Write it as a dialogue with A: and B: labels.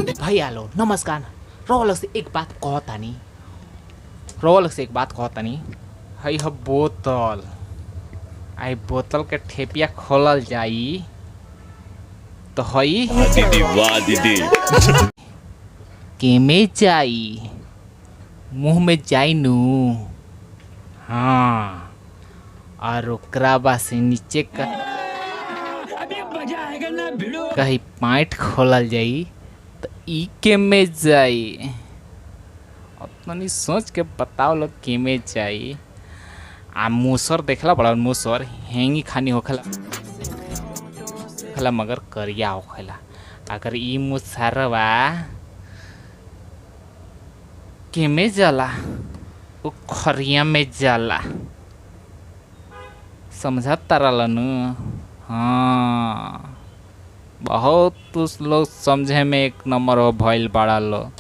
A: भैया लो नमस्कार। रोलक से एक बात कहतानी, रोलक से एक बात कहतानी। हई ह बोतल, आई बोतल के ठेपिया खोलल जाई तो हई
B: दीदी वाह दीदी।
A: केमे जाई, मुंह में जाई नू। हाँ, और ओकरा बा से नीचे का कहीं पाइट खोलल जाई तो ई केमे जाई। अपनी सोच के बताओ लोग केमे जाई। आ मूसर देखला बड़ा, मूसर हेंगी खानी होखेला मगर करिया होखेला। अगर ई मुसरवा केमे जाला, वो खरिया में जाला। समझा तारा नु। हाँ, बहुत लोग समझे में एक नंबर हो भइल बड़ा लो।